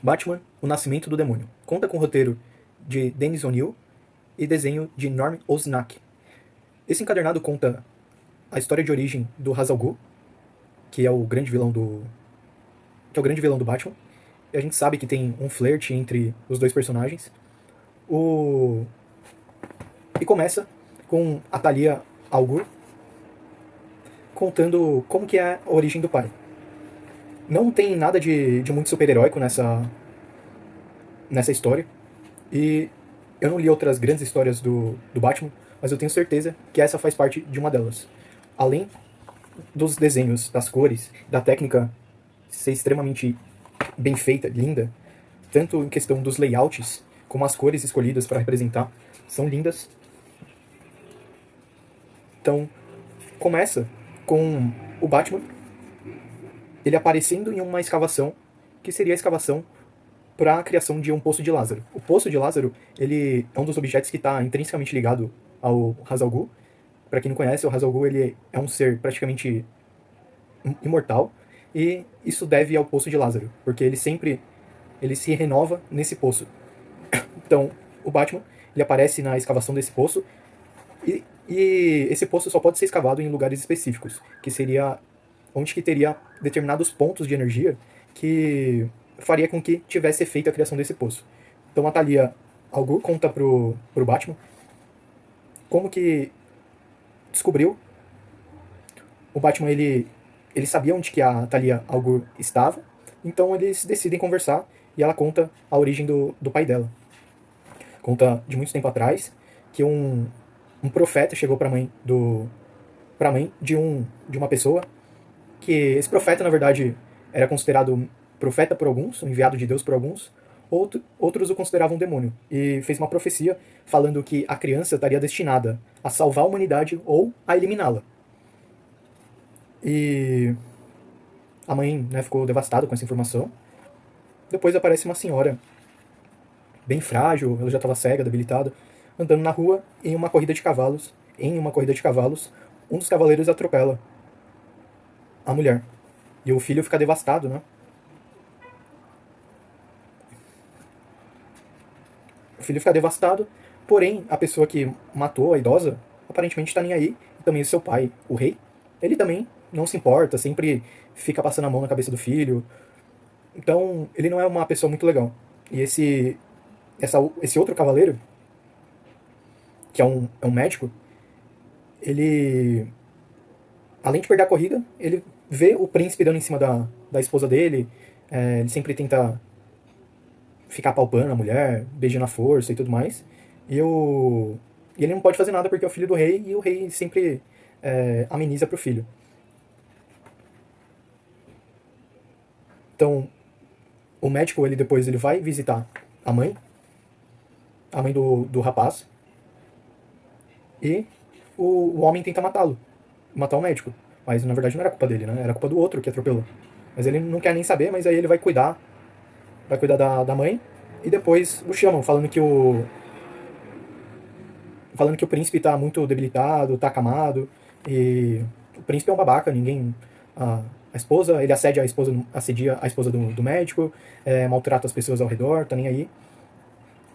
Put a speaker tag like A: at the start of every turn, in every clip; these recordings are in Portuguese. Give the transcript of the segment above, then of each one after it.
A: Batman, O Nascimento do Demônio. Conta com roteiro de Dennis O'Neil e desenho de Norm Osnack. Esse encadernado conta a história de origem do Ra's al Ghul, que é o grande vilão do Batman. E a gente sabe que tem um flerte entre os dois personagens. E começa com a Talia al Ghul contando como que é a origem do pai. Não tem nada de muito super-heróico nessa história. E eu não li outras grandes histórias do Batman, mas eu tenho certeza que essa faz parte de uma delas. Além dos desenhos, das cores, da técnica ser extremamente bem feita, linda, tanto em questão dos layouts, como as cores escolhidas para representar, são lindas. Então, começa com o Batman, ele aparecendo em uma escavação, que seria a escavação para a criação de um Poço de Lázaro. O Poço de Lázaro, ele é um dos objetos que está intrinsecamente ligado ao Ra's al Ghul. Para quem não conhece, o Ra's al Ghul ele é um ser praticamente imortal, e isso deve ao Poço de Lázaro, porque ele se renova nesse poço. Então, o Batman, ele aparece na escavação desse poço, e esse poço só pode ser escavado em lugares específicos, que seria onde que teria determinados pontos de energia que faria com que tivesse feito a criação desse poço. Então a Talia al Ghul conta pro Batman como que descobriu. O Batman ele sabia onde que a Talia al Ghul estava, então eles decidem conversar e ela conta a origem do pai dela. Conta de muito tempo atrás que um profeta chegou para a mãe de uma pessoa, que esse profeta na verdade era considerado profeta por alguns, um enviado de Deus por alguns, outros o consideravam um demônio, e fez uma profecia falando que a criança estaria destinada a salvar a humanidade ou a eliminá-la. E a mãe, né, ficou devastada com essa informação. Depois aparece uma senhora bem frágil, ela já estava cega, debilitada, andando na rua em uma corrida de cavalos. Um dos cavaleiros atropela a mulher. E o filho fica devastado, né? O filho fica devastado, porém, a pessoa que matou a idosa, aparentemente está nem aí. E também o seu pai, o rei, ele também não se importa, sempre fica passando a mão na cabeça do filho. Então, ele não é uma pessoa muito legal. E esse outro cavaleiro, que é um médico, ele, além de perder a corrida, ele vê o príncipe dando em cima da esposa dele. Ele sempre tenta ficar palpando a mulher, beijando a força e tudo mais. E ele não pode fazer nada porque é o filho do rei, e o rei sempre ameniza pro filho. Então, o médico, ele depois ele vai visitar a mãe do rapaz, e o homem tenta matar o médico. Mas na verdade não era culpa dele, né? Era culpa do outro que atropelou. Mas ele não quer nem saber, mas aí ele vai cuidar da mãe, e depois o chamam, falando que o príncipe tá muito debilitado, tá acamado, e o príncipe é um babaca, ninguém... A esposa, ele assedia a esposa do médico, maltrata as pessoas ao redor, tá nem aí.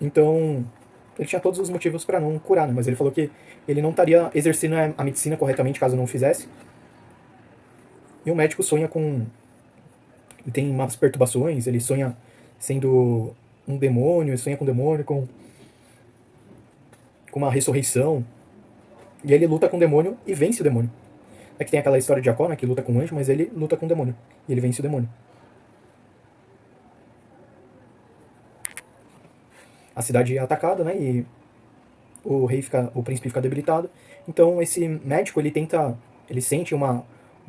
A: Então, ele tinha todos os motivos para não curar, né? Mas ele falou que ele não estaria exercendo a medicina corretamente caso não fizesse. E o médico sonha com... Ele tem umas perturbações, ele sonha sendo um demônio, ele sonha com um demônio, com uma ressurreição. E ele luta com o demônio e vence o demônio. É que tem aquela história de Jacó, né, que luta com um anjo, mas ele luta com o demônio. E ele vence o demônio. A cidade é atacada, né, e o príncipe fica debilitado. Então esse médico, ele sente uma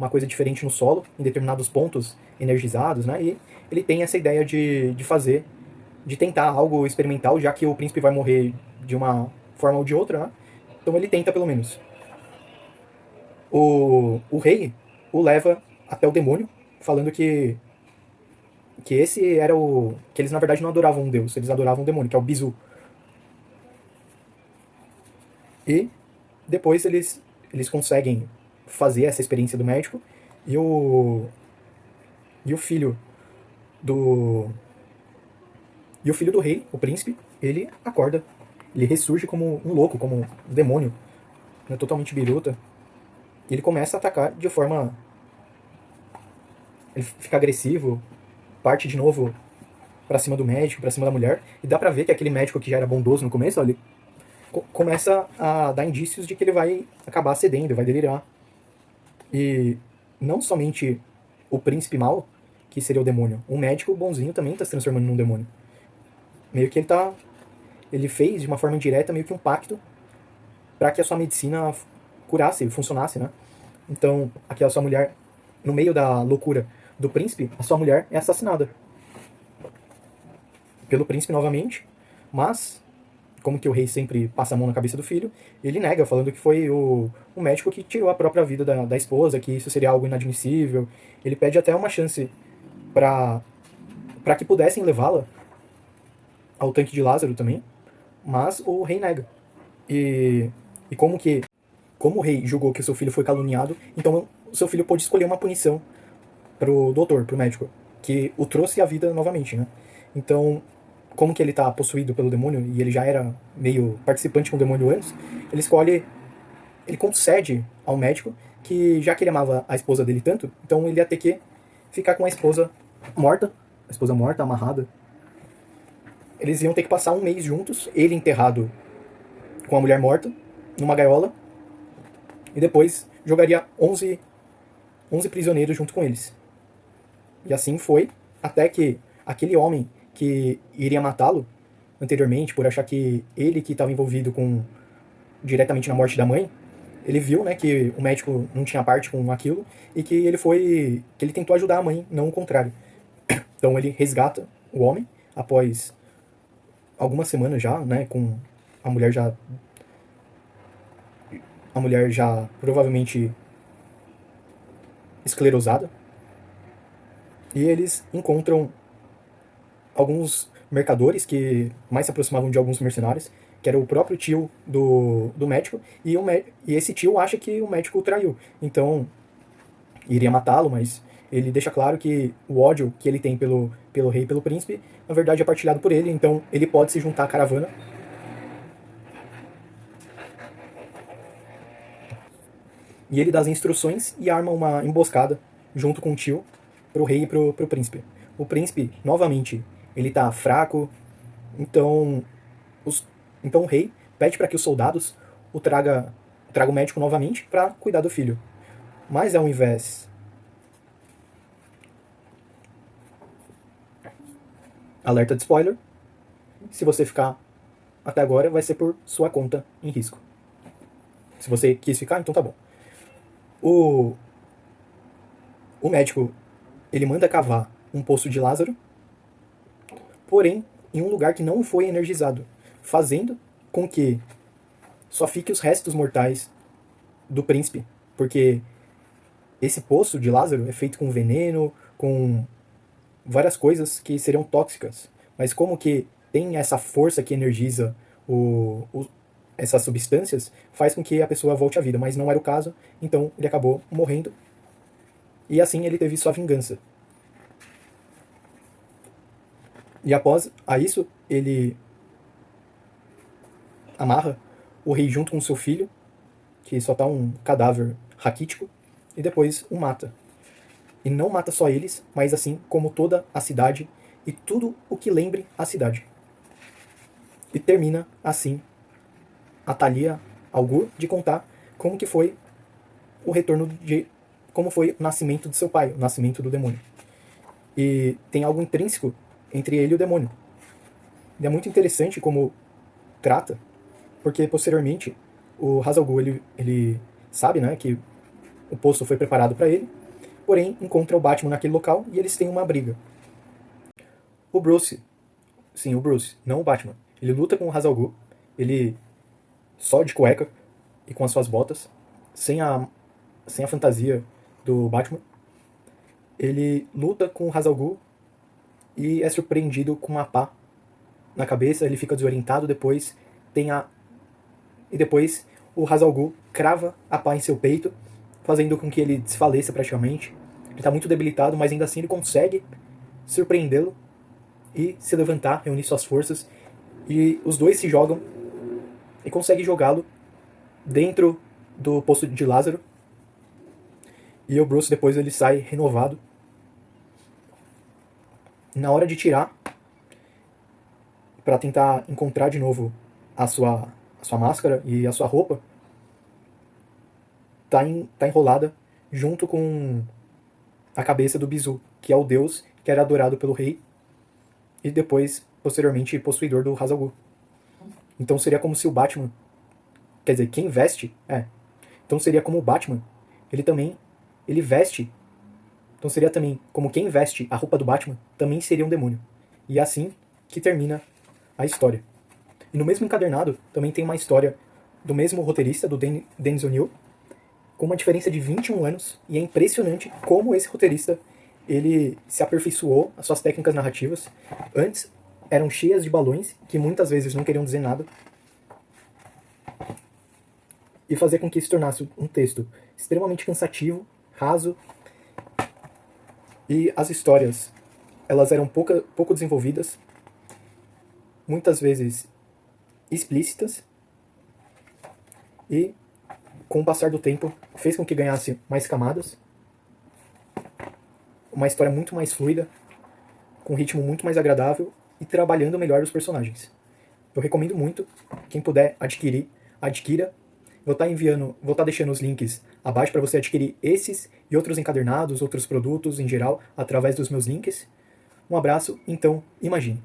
A: coisa diferente no solo, em determinados pontos energizados, né, e ele tem essa ideia de tentar algo experimental, já que o príncipe vai morrer de uma forma ou de outra, né? Então ele tenta pelo menos. O rei o leva até o demônio, falando que esse era que eles na verdade não adoravam um deus, eles adoravam um demônio, que é o Bizu. E depois eles conseguem fazer essa experiência do médico, e o filho do E o filho do rei, o príncipe, ele acorda. Ele ressurge como um louco, como um demônio, né, totalmente biruta. E ele começa a atacar de forma... Ele fica agressivo, parte de novo pra cima do médico, pra cima da mulher. E dá pra ver que aquele médico que já era bondoso no começo, ó, ele começa a dar indícios de que ele vai acabar cedendo, vai delirar. E não somente o príncipe mal, que seria o demônio, o médico bonzinho também tá se transformando num demônio. Meio que ele fez de uma forma indireta meio que um pacto para que a sua medicina curasse, funcionasse, né? Então, aqui a sua mulher, no meio da loucura do príncipe, a sua mulher é assassinada pelo príncipe novamente, mas como que o rei sempre passa a mão na cabeça do filho, ele nega, falando que foi o médico que tirou a própria vida da esposa, que isso seria algo inadmissível. Ele pede até uma chance para que pudessem levá-la ao tanque de Lázaro também, mas o rei nega. E como o rei julgou que o seu filho foi caluniado, então o seu filho pôde escolher uma punição pro doutor, pro médico, que o trouxe à vida novamente, né? Então, como que ele tá possuído pelo demônio, e ele já era meio participante com o demônio antes, ele concede ao médico que, já que ele amava a esposa dele tanto, então ele ia ter que ficar com a esposa morta, amarrada. Eles iam ter que passar um mês juntos, ele enterrado com a mulher morta, numa gaiola, e depois jogaria 11 prisioneiros junto com eles. E assim foi, até que aquele homem que iria matá-lo anteriormente, por achar que ele que estava envolvido diretamente na morte da mãe, ele viu, né, que o médico não tinha parte com aquilo e que ele tentou ajudar a mãe, não o contrário. Então ele resgata o homem após algumas semanas já, né, com a mulher já provavelmente esclerosada. E eles encontram alguns mercadores que mais se aproximavam de alguns mercenários, que era o próprio tio do médico, e esse tio acha que o médico o traiu. Então, iria matá-lo, mas ele deixa claro que o ódio que ele tem pelo rei e pelo príncipe, na verdade é partilhado por ele, então ele pode se juntar à caravana. E ele dá as instruções e arma uma emboscada junto com o tio pro rei e pro príncipe. O príncipe, novamente, ele tá fraco, então o rei pede para que os soldados traga o médico novamente para cuidar do filho. Mas ao invés... Alerta de spoiler. Se você ficar até agora, vai ser por sua conta em risco. Se você quis ficar, então tá bom. O médico, ele manda cavar um poço de Lázaro, porém em um lugar que não foi energizado, fazendo com que só fique os restos mortais do príncipe, porque esse poço de Lázaro é feito com veneno, com várias coisas que seriam tóxicas, mas como que tem essa força que energiza essas substâncias, faz com que a pessoa volte à vida, mas não era o caso, então ele acabou morrendo, e assim ele teve sua vingança. E após isso, ele amarra o rei junto com seu filho, que só tá um cadáver raquítico, e depois o mata. E não mata só eles, mas assim como toda a cidade e tudo o que lembre a cidade. E termina assim a Thalia Al Ghul de contar como que foi o retorno como foi o nascimento de seu pai, o nascimento do demônio. E tem algo intrínseco entre ele e o demônio. E é muito interessante como trata, porque posteriormente o Ra's al Ghul ele sabe, né, que o poço foi preparado para ele, porém encontra o Batman naquele local e eles têm uma briga. O Bruce, não o Batman, ele luta com o Ra's al Ghul, ele só de cueca e com as suas botas, sem a fantasia do Batman. Ele luta com o Ra's al Ghul e é surpreendido com uma pá na cabeça, ele fica desorientado, depois o Ra's al Ghul crava a pá em seu peito, fazendo com que ele desfaleça praticamente. Ele está muito debilitado, mas ainda assim ele consegue surpreendê-lo e se levantar, reunir suas forças, e os dois se jogam e conseguem jogá-lo dentro do Poço de Lázaro. E o Bruce depois ele sai renovado. Na hora de tirar, para tentar encontrar de novo a sua máscara e a sua roupa, tá enrolada junto com a cabeça do Bizu, que é o deus que era adorado pelo rei e depois, posteriormente, possuidor do Hazal Ghul. Então seria como se o Batman, quer dizer, quem veste, então seria como o Batman, ele veste, então seria também como quem veste a roupa do Batman, também seria um demônio. E é assim que termina a história. E no mesmo encadernado, também tem uma história do mesmo roteirista, do Dennis O'Neil, com uma diferença de 21 anos, e é impressionante como esse roteirista ele se aperfeiçoou, as suas técnicas narrativas. Antes eram cheias de balões, que muitas vezes não queriam dizer nada, e fazer com que se tornasse um texto extremamente cansativo, raso, e as histórias elas eram pouco desenvolvidas, muitas vezes explícitas, e com o passar do tempo fez com que ganhasse mais camadas, uma história muito mais fluida, com um ritmo muito mais agradável e trabalhando melhor os personagens. Eu recomendo muito, quem puder adquirir, adquira. Vou estar deixando os links abaixo para você adquirir esses e outros encadernados, outros produtos em geral, através dos meus links. Um abraço, então imagine.